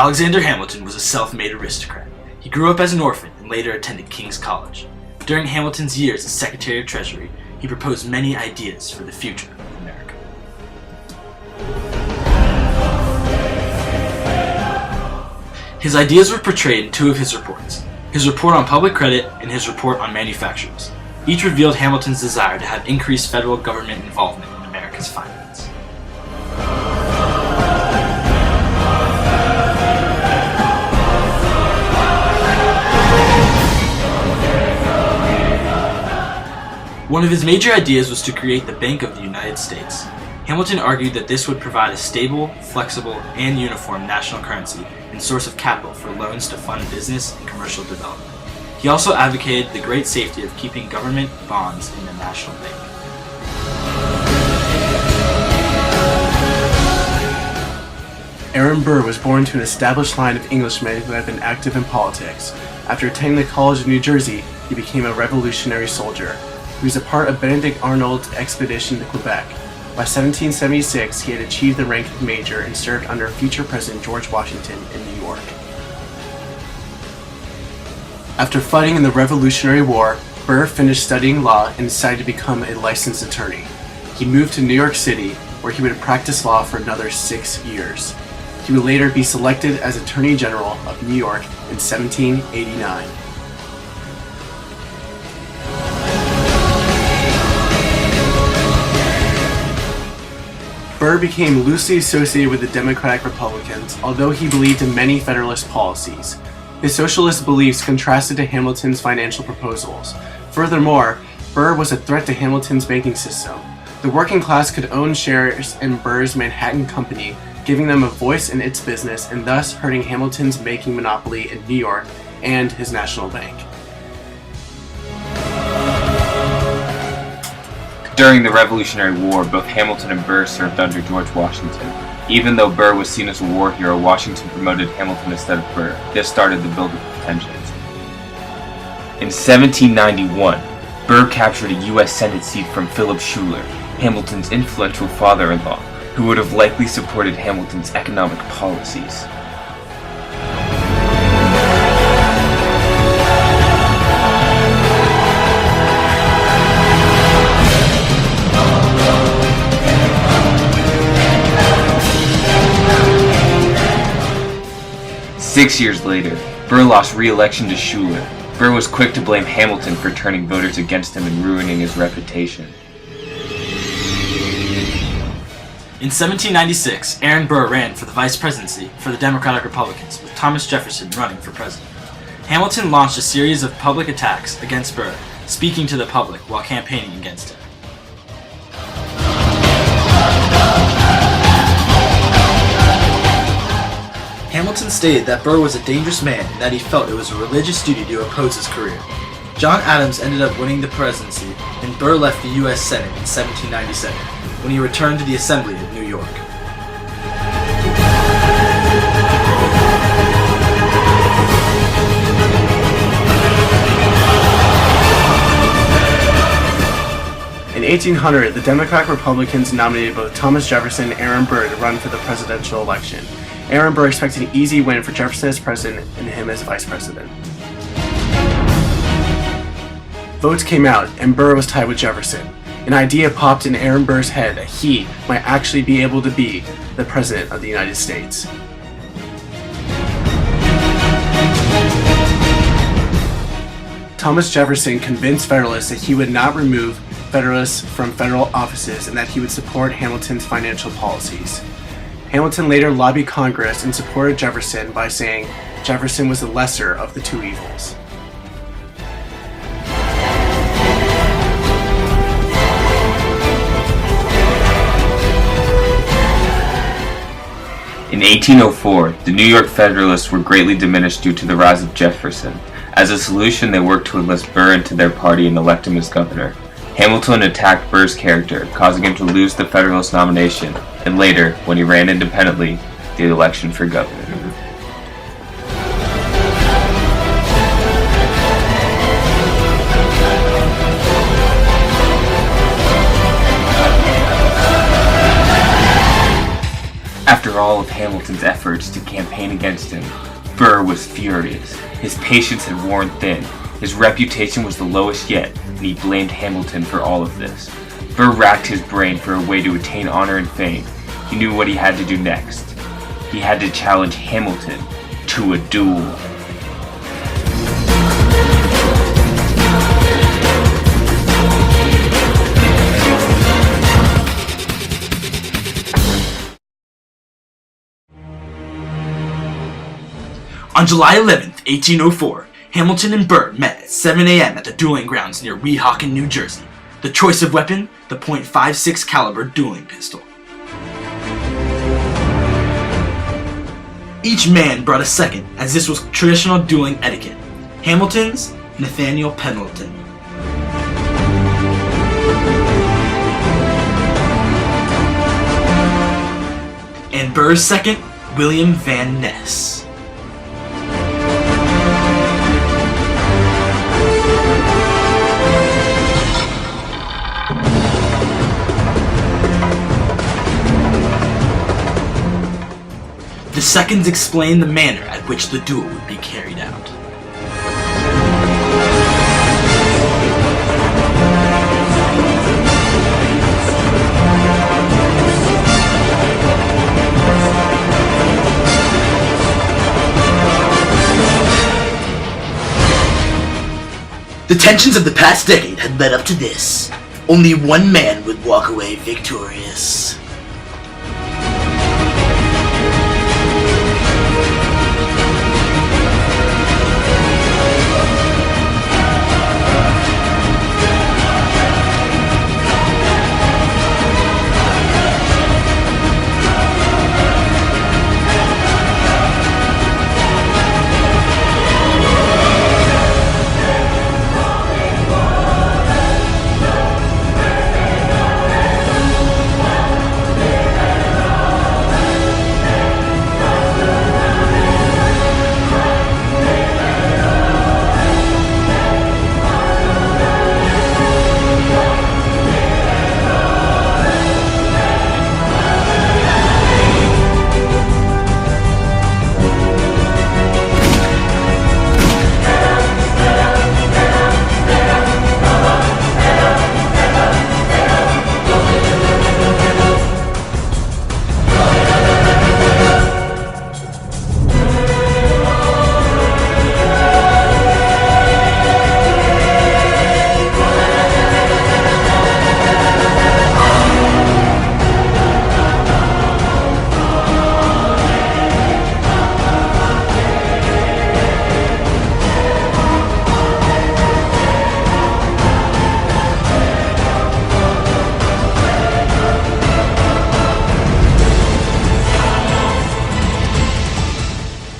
Alexander Hamilton was a self-made aristocrat. He grew up as an orphan and later attended King's College. During Hamilton's years as Secretary of Treasury, he proposed many ideas for the future of America. His ideas were portrayed in two of his reports, his report on public credit and his report on manufacturers. Each revealed Hamilton's desire to have increased federal government involvement in America's finance. One of his major ideas was to create the Bank of the United States. Hamilton argued that this would provide a stable, flexible, and uniform national currency and source of capital for loans to fund business and commercial development. He also advocated the great safety of keeping government bonds in the national bank. Aaron Burr was born to an established line of Englishmen who had been active in politics. After attending the College of New Jersey, he became a revolutionary soldier. He was a part of Benedict Arnold's expedition to Quebec. By 1776, he had achieved the rank of major and served under future President George Washington in New York. After fighting in the Revolutionary War, Burr finished studying law and decided to become a licensed attorney. He moved to New York City, where he would practice law for another 6 years. He would later be selected as Attorney General of New York in 1789. Burr became loosely associated with the Democratic Republicans, although he believed in many Federalist policies. His socialist beliefs contrasted to Hamilton's financial proposals. Furthermore, Burr was a threat to Hamilton's banking system. The working class could own shares in Burr's Manhattan Company, giving them a voice in its business and thus hurting Hamilton's banking monopoly in New York and his national bank. During the Revolutionary War, both Hamilton and Burr served under George Washington. Even though Burr was seen as a war hero, Washington promoted Hamilton instead of Burr. This started the build-up of tensions. In 1791, Burr captured a U.S. Senate seat from Philip Schuyler, Hamilton's influential father-in-law, who would have likely supported Hamilton's economic policies. Six years later, Burr lost re-election to Schuyler. Burr was quick to blame Hamilton for turning voters against him and ruining his reputation. In 1796, Aaron Burr ran for the vice presidency for the Democratic Republicans, with Thomas Jefferson running for president. Hamilton launched a series of public attacks against Burr, speaking to the public while campaigning against him. Hamilton stated that Burr was a dangerous man and that he felt it was a religious duty to oppose his career. John Adams ended up winning the presidency, and Burr left the U.S. Senate in 1797, when he returned to the Assembly of New York. In 1800, the Democratic Republicans nominated both Thomas Jefferson and Aaron Burr to run for the presidential election. Aaron Burr expected an easy win for Jefferson as president and him as vice president. Votes came out, and Burr was tied with Jefferson. An idea popped in Aaron Burr's head that he might actually be able to be the President of the United States. Thomas Jefferson convinced Federalists that he would not remove Federalists from federal offices and that he would support Hamilton's financial policies. Hamilton later lobbied Congress and supported Jefferson by saying Jefferson was the lesser of the two evils. In 1804, the New York Federalists were greatly diminished due to the rise of Jefferson. As a solution, they worked to enlist Burr into their party and elect him as governor. Hamilton attacked Burr's character, causing him to lose the Federalist nomination, and later, when he ran independently, the election for governor. After all of Hamilton's efforts to campaign against him, Burr was furious. His patience had worn thin. His reputation was the lowest yet, and he blamed Hamilton for all of this. Burr racked his brain for a way to attain honor and fame. He knew what he had to do next. He had to challenge Hamilton to a duel. On July 11th, 1804, Hamilton and Burr met at 7 a.m. at the dueling grounds near Weehawken, New Jersey. The choice of weapon, the .56 caliber dueling pistol. Each man brought a second, as this was traditional dueling etiquette. Hamilton's, Nathaniel Pendleton. And Burr's second, William Van Ness. The seconds explain the manner at which the duel would be carried out. The tensions of the past decade had led up to this. Only one man would walk away victorious.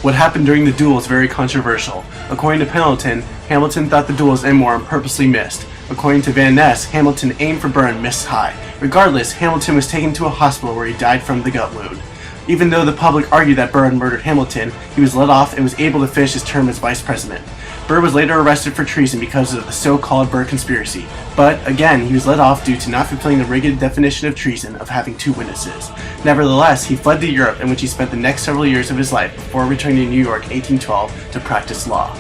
What happened during the duel is very controversial. According to Pendleton, Hamilton thought the duel was immoral and purposely missed. According to Van Ness, Hamilton aimed for Burr and missed high. Regardless, Hamilton was taken to a hospital where he died from the gut wound. Even though the public argued that Burr had murdered Hamilton, he was let off and was able to finish his term as vice president. Burr was later arrested for treason because of the so-called Burr conspiracy, but again he was let off due to not fulfilling the rigid definition of treason of having two witnesses. Nevertheless, he fled to Europe, in which he spent the next several years of his life before returning to New York in 1812 to practice law.